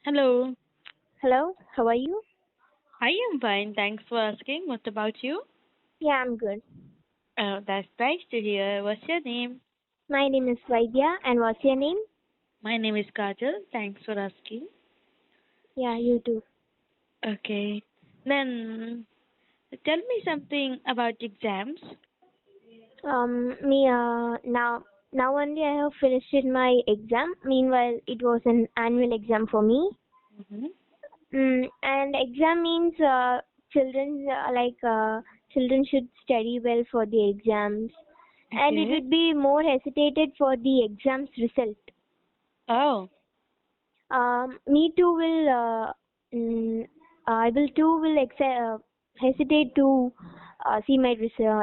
Hello. Hello, how are you? I am fine. Thanks for asking. What about you? Yeah, I'm good. Oh, that's nice to hear. What's your name? My name is Vaidya, and what's your name? My name is Kajal. Thanks for asking. Yeah, you too. Okay. Then tell me something about exams. Now only I have finished my exam. Meanwhile, it was an annual exam for me. Mm-hmm. And exam means children should study well for the exams, and it Okay. would be more hesitated for the exams result. Oh, Me too will I will too will hesitate to see my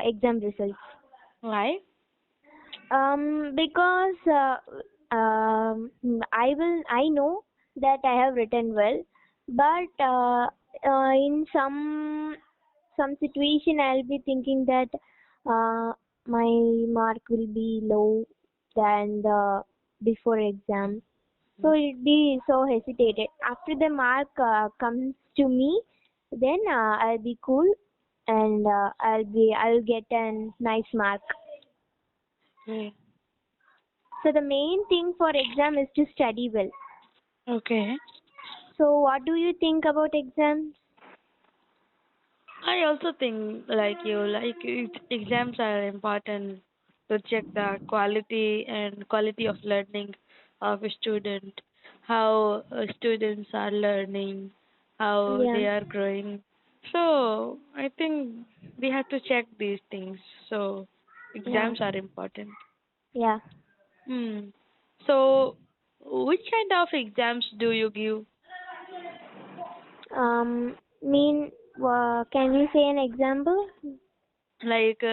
exam results. why? Because I know that I have written well, but in some situation I'll be thinking that uh, my mark will be low than the before exam, so it be so hesitated. After the mark comes to me, then I'll be cool and I'll get a nice mark. Okay. So the main thing for exam is to study well. Okay. So what do you think about exams? I also think like you, exams are important to check the quality of learning of a student, how students are learning, how Yeah, they are growing. So I think we have to check these things. So yeah, exams are important. yeah. Hmm. So which kind of exams do you give? Mean, can you say an example? Like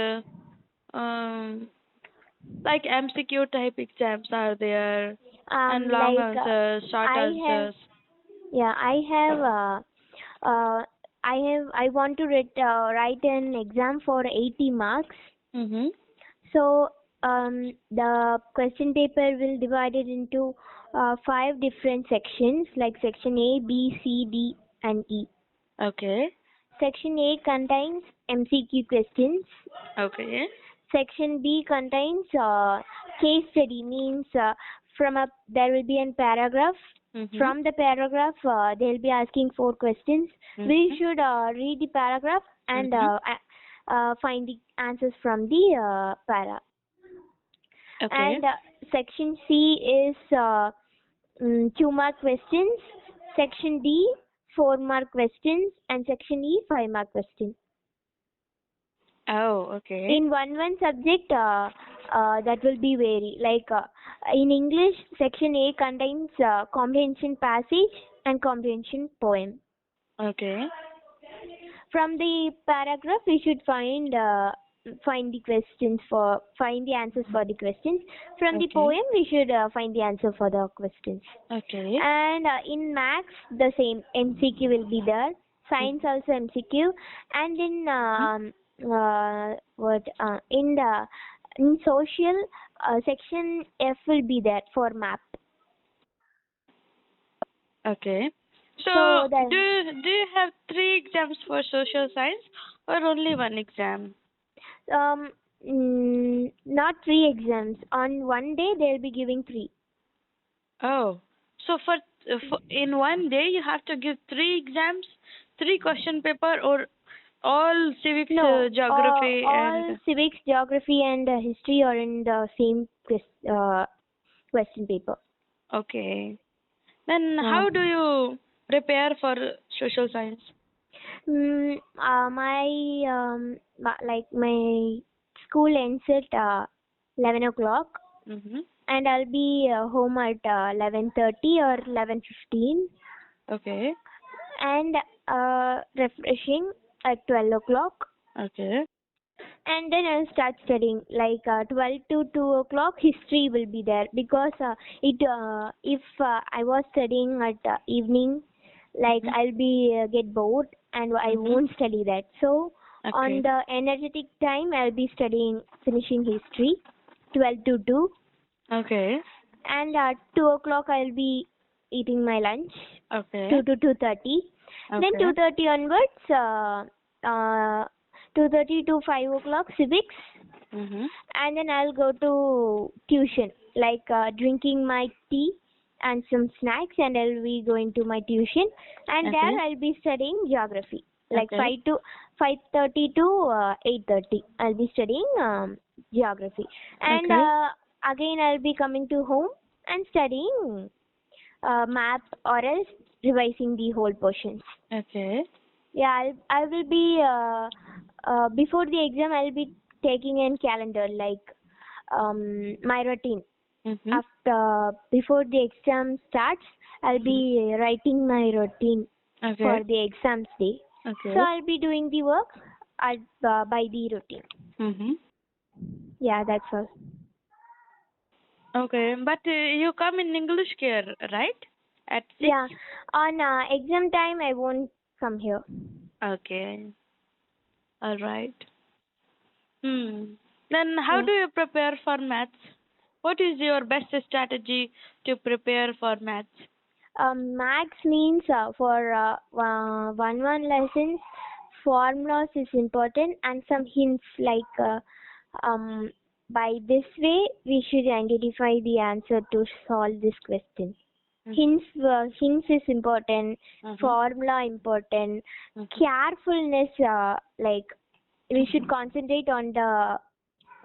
um like MCQ type exams are there, and long Like answers, short I have, answers. yeah, I want to write an exam for 80 marks. Mhm. So the question paper will divide it into five different sections, like section A, B, C, D, and E. Okay. Section A contains MCQ questions. Okay. Section B contains case study, means from a there will be a paragraph. Mhm. From the paragraph, they'll be asking four questions. We Mhm. should read the paragraph and Mhm. find the answers from the para. Okay. And section C is 2 mark questions. Section D 4 mark questions, and section E 5 mark questions. Oh, okay. In one subject, that will be vary. Like in English, section A contains comprehension passage and comprehension poem. Okay. From the paragraph, we should find the answers for the questions. From the Okay. poem, we should find the answer for the questions. Okay. And in maths, the same MCQ will be there. Science Mhm. also MCQ, and in Mhm. what in social, section F will be there for map. Okay. So So then, do you have three exams for social science or only one exam? um, not three exams. On one day, they'll be giving three. Oh, so for in one day you have to give three exams, three question paper, or all civics, No, geography, all and civics, geography, and history are in the same question paper. okay. Then Uh, how do you prepare for social science? my school ends at 11 o'clock, Mm-hmm. and I'll be home at 11:30 or 11:15, Okay. and refreshing at 12 o'clock, Okay. and then I'll start studying. Like 12 to 2 o'clock, history will be there, because it if I was studying at evening, like Mm-hmm. I'll be get bored and I Mm-hmm. won't study that. So on Okay. the energetic time, I'll be studying, finishing history, 12 to 2, Okay. and at 2 o'clock I'll be eating my lunch, Okay. 2 to 2:30. Then Okay. 2:30 onwards, 2:30 to 5 o'clock civics, Mhm. and then I'll go to tuition, like drinking my tea and some snacks, and I'll be going to my tuition, and Okay. there I'll be studying geography, like Okay. 5:30 to 8:30. I'll be studying geography, and Okay. again I'll be coming to home and studying map or else revising the whole portions. Okay. Yeah, I will be before the exam. I'll be taking in calendar like my routine. Mhm. After before the exam starts, I'll Mhm. be writing my routine Okay. for the exams day. So Okay. I'll be doing the work at, by the routine. Mhm. Yeah, that's all. Okay. But you come in English care, right? At 6? Yeah, on exam time I won't come here. Okay. All right. Hmm. Then how Yeah. do you prepare for maths? What is your best strategy to prepare for maths? Max means for one lessons, formulas is important and some hints like um, by this way we should identify the answer to solve this question. Mhm. Hints is important, Mhm. formula important, Mhm. carefulness like we should concentrate on the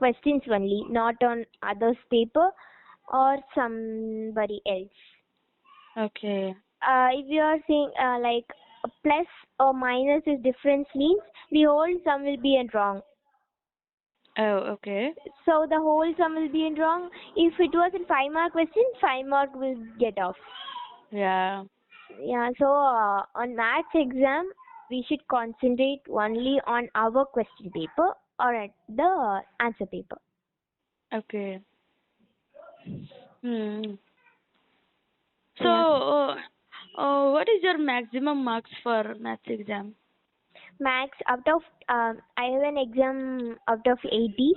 questions only, not on others' paper or somebody else. Okay. If you are saying like a plus or minus is difference means the whole sum will be in wrong. Oh, okay. So the whole sum will be in wrong. If it was a 5 mark question, 5 mark will get off. Yeah. Yeah. So on maths exam, we should concentrate only on our question paper or at the answer paper. Okay. Hmm. So, Yeah. what is your maximum marks for maths exam? Max out of I have an exam out of 80.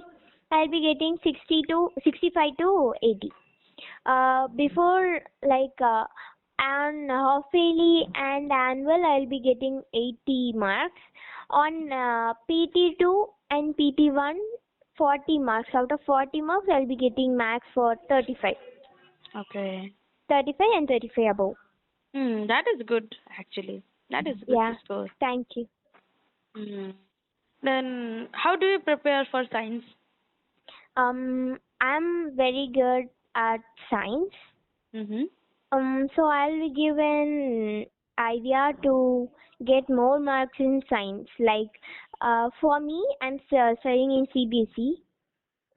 I'll be getting 60 to 65 to 80. Before like on half yearly and annual, I'll be getting 80 marks. On PT2 and PT1, 40 marks. Out of 40 marks, I'll be getting max for 35. Okay. 35 and 35 above. Hmm. That is good, actually. That is good Yeah. score. Thank you. Hmm. Then, how do you prepare for science? I'm very good at science. Mm-hmm. So I'll be given idea to get more marks in science. Like for me, I'm studying in CBSE,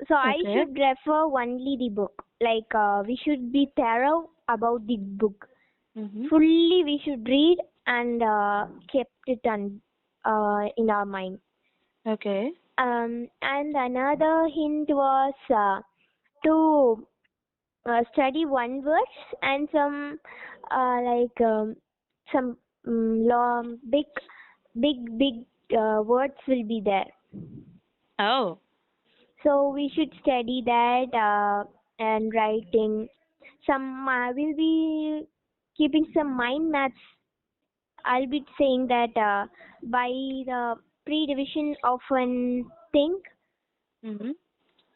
so I Okay. should refer only the book. Like we should be thorough about the book. Mm-hmm. Fully, we should read and kept it in our mind. Okay. And another hint was to study one verse and some like some long big words will be there, Oh. so we should study that and writing some will be keeping some mind maps. I'll be saying that by the pre-division of one thing, Mm-hmm.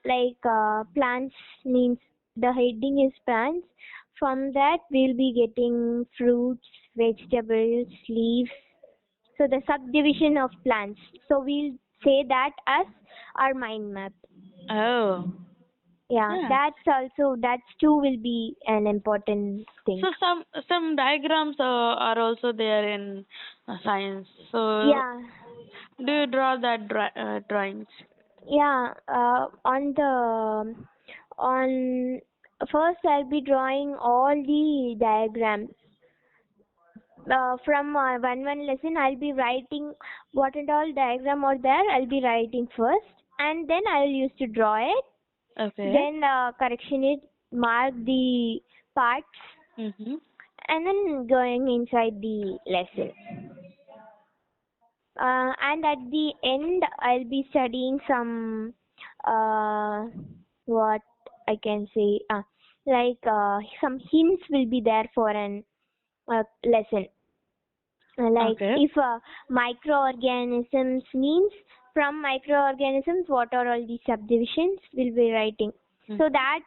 like plants means the heading is plants. From that we'll be getting fruits, vegetables, leaves. So the subdivision of plants. So we'll say that as our mind map. Oh. Yeah, Yeah. that's too will be an important thing. So some diagrams are also there in science. So Yeah, do you draw that drawings? yeah. On first I'll be drawing all the diagrams from one lesson. I'll be writing what and all diagram are there. I'll be writing first, and then I'll use to draw it. Okay. Then correction it, mark the parts, Mm-hmm. and then going inside the lesson. And at the end, I'll be studying some what I can say. Like some hints will be there for an lesson. Like Okay. if microorganisms means from microorganisms, what are all the subdivisions we'll be writing. Mm. So that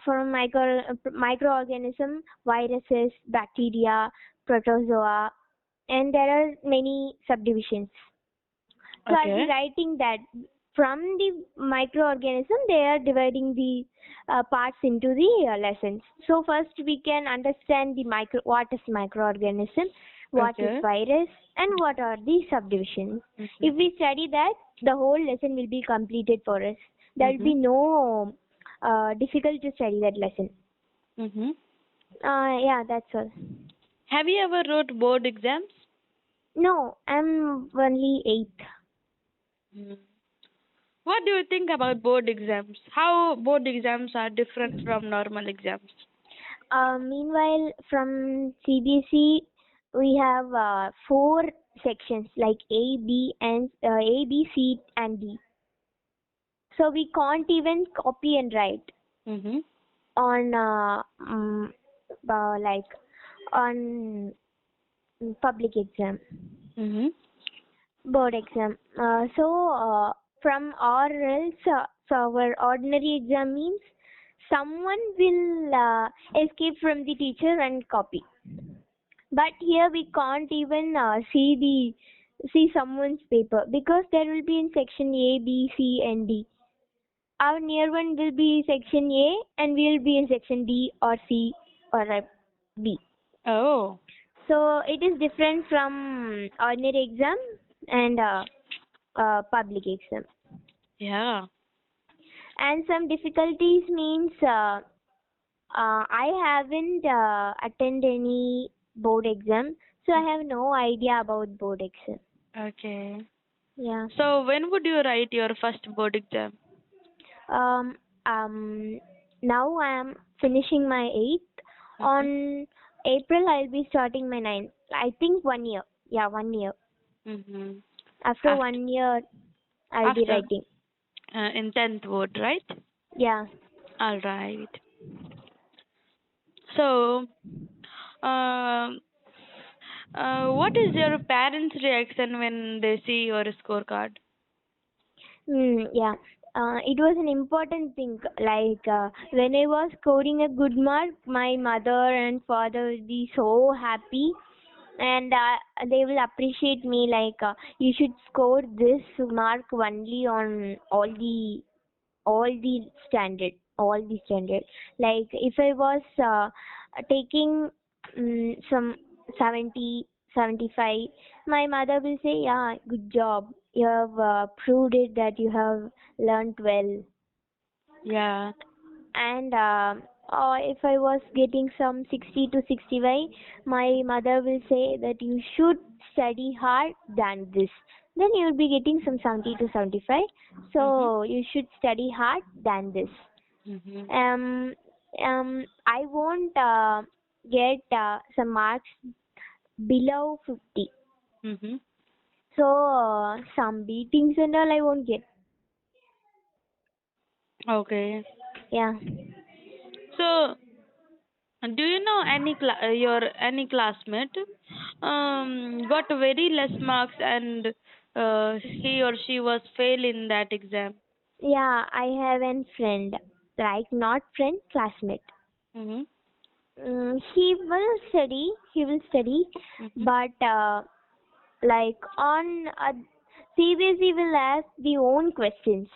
from microorganism, viruses, bacteria, protozoa, and there are many subdivisions. So I'll be Okay. writing that from the microorganism they are dividing the parts into the lessons. So first we can understand the what is microorganism, what is Okay. virus, and what are the subdivisions. Mhm. If we study that, the whole lesson will be completed for us. There will be Mhm. no difficult to study that lesson. Mhm. Yeah, that's all. Have you ever wrote board exams? No, I'm only eighth. Mm. What do you think about board exams? How board exams are different from normal exams? Meanwhile, from CBSE, we have four sections like A, B, C, and D. So we can't even copy and write Mhm. on like on public exam, Mhm. board exam. From our else, so our ordinary exam means someone will escape from the teacher and copy. But here we can't even see someone's paper because there will be in section A, B, C, and D. Our near one will be section A, and we will be in section D or C or B. Oh, So it is different from ordinary exam and public exam. yeah. And some difficulties means I haven't attended any board exam, so I have no idea about board exam. Okay. Yeah. So when would you write your first board exam? Um. Um. Now I am finishing my eighth. Mhm. On April, I'll be starting my ninth. I think 1 year. Yeah, 1 year. Mhm. After After 1 year, I'll be after writing. in 10th board, right? Yeah. All right. So, um, what is your parents' reaction when they see your scorecard? Yeah. It was an important thing. Like when I was scoring a good mark, my mother and father will be so happy, and they will appreciate me. Like you should score this mark only on all the standard. Like if I was taking some 70, 75, my mother will say, yeah, good job, you have proved it that you have learnt well. Yeah. And or if I was getting some 60 to 65, my mother will say that you should study hard than this, then you will be getting some 70 to 75, Mhm. so you should study hard than this. Mhm. I won't get some marks below 50, Mhm. so some beatings and all I won't get. Okay. Yeah. So, do you know your any classmate got very less marks and he or she was fail in that exam? Yeah, I have a friend, like not friend, classmate. Mhm. He will study, Mhm. but like on CBSE will ask the own questions.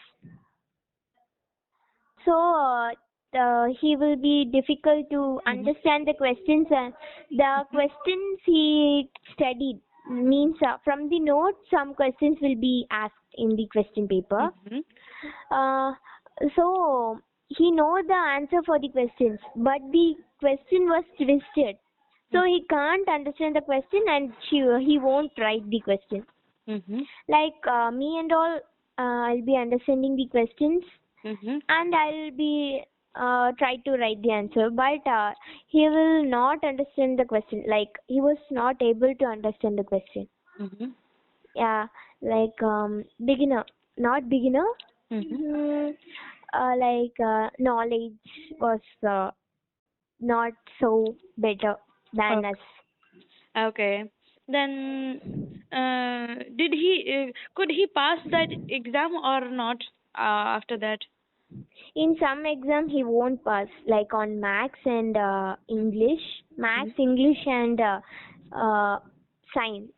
So he will be difficult to Mhm. understand the questions, and the Mhm. questions he studied means from the notes some questions will be asked in the question paper. Mhm. uh, so he know the answer for the questions, but the question was twisted, so he can't understand the question, and he won't write the question. Mhm. Like me and all, I'll be understanding the questions, Mhm. and I'll be try to write the answer, but he will not understand the question. Like he was not able to understand the question. Mhm. Yeah, like beginner, not beginner. Mhm. Mm, like knowledge was not so better. than us. Okay. Okay. Then, did he could he pass that exam or not after that? In some exam he won't pass, like on maths and Mhm. English and uh, science.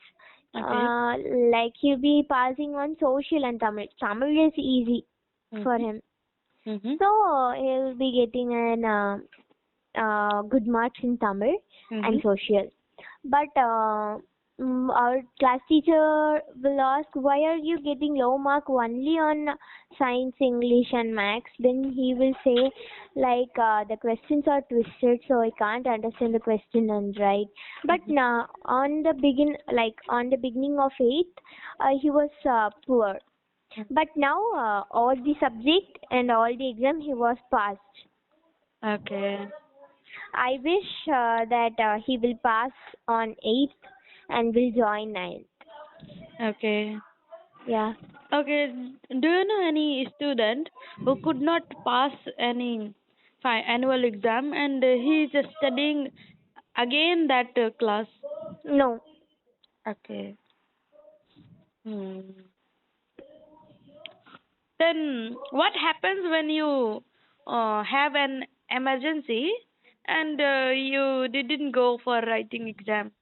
Okay. Uh, like he'll be passing on social and Tamil. Tamil is easy for Mhm. him, Mhm. so he'll be getting an good marks in Tamil and Mhm. social. But our class teacher will ask, why are you getting low mark only on science, English, and maths? Then he will say, like, the questions are twisted, so I can't understand the question and write. But Mhm. now, on the beginning of eighth, he was poor. But now, all the subject and all the exam, he was passed. Okay. I wish that he will pass on 8th and will join 9th. Okay. Yeah. Okay. Do you know any student who could not pass any annual exam and he is studying again that class? No. Okay. Hmm. Then what happens when you have an emergency and you didn't go for writing exam?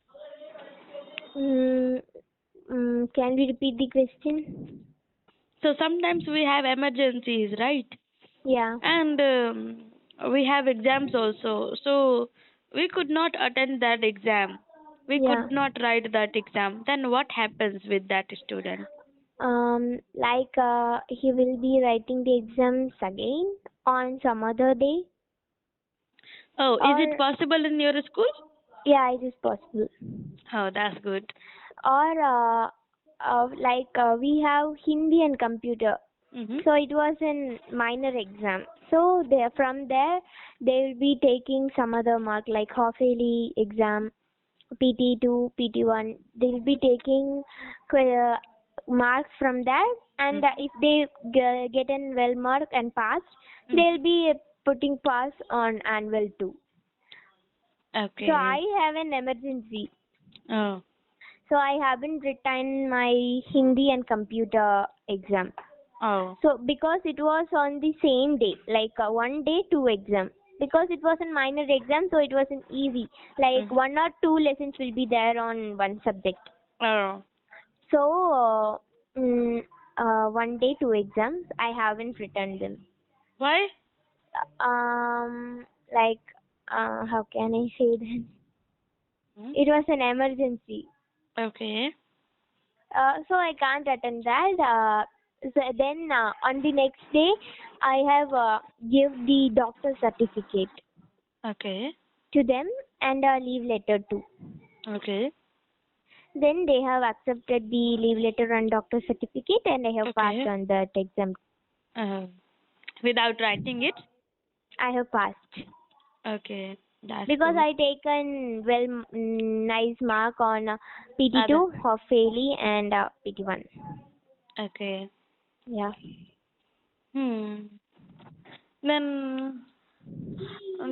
Mm, can we repeat the question? So sometimes we have emergencies, right? Yeah. And we have exams also. So we could not attend that exam. We Yeah. could not write that exam. Then what happens with that student? He will be writing the exams again on some other day, Oh, is it or possible in your school? yeah, it is possible. Oh, that's good. Or we have Hindi and computer. Mm-hmm. So it was an minor exam. So there from there they will be taking some other mark like half yearly exam, PT2, PT1. They will be taking uh, marks from that, and if they get an well mark and pass, Mm-hmm. they'll be putting pass on annual too. So I Okay. have an emergency. Oh. So I haven't written my Hindi and computer exam. Oh. So because it was on the same day, like one day, two exam. Because it was a minor exam, so it wasn't easy. Like Mm-hmm. one or two lessons will be there on one subject. Oh. So one day, two exams. I haven't written them. Why? Like how can I say that? Hmm. It was an emergency. Okay. So I can't attend that. So then on the next day, I have give the doctor certificate Okay. to them and a leave letter too. Okay. Then they have accepted the leave letter and doctor certificate, and I have passed Okay. on that exam. Uh, Without writing it? I have passed Okay. That's because good. I taken nice mark on Other. PT2 of fairly and PT1. Okay. Yeah. Hmm. Then,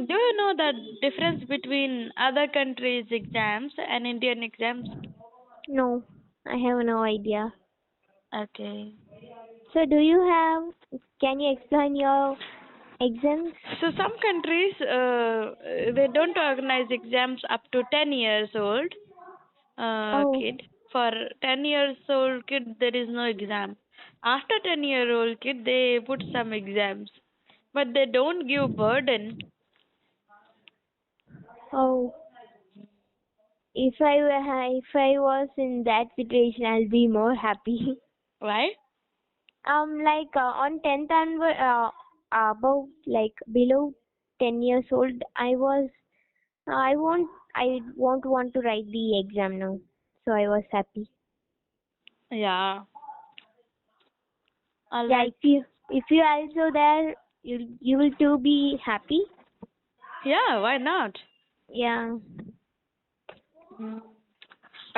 do you know the difference between other countries' exams and Indian exams? No, I have no idea. Okay. So do you have? Can you explain your exams? So some countries they don't organize exams up to 10 years old Oh, kid. For 10 years old kid there is no exam. After 10-year-old kid they put some exams, but they don't give burden. oh. If I was in that situation, I'll be more happy. Why? On 10th and above, like below 10 years old, I won't want to write the exam now. So I was happy. Yeah. All Yeah, right. if you also there, you will too be happy. Yeah, why not? Yeah, Mm.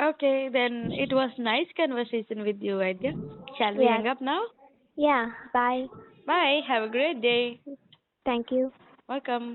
Okay, then it was nice conversation with you, Vidya. Shall we yeah, hang up now? yeah. Bye. Bye. Have a great day. Thank you. Welcome.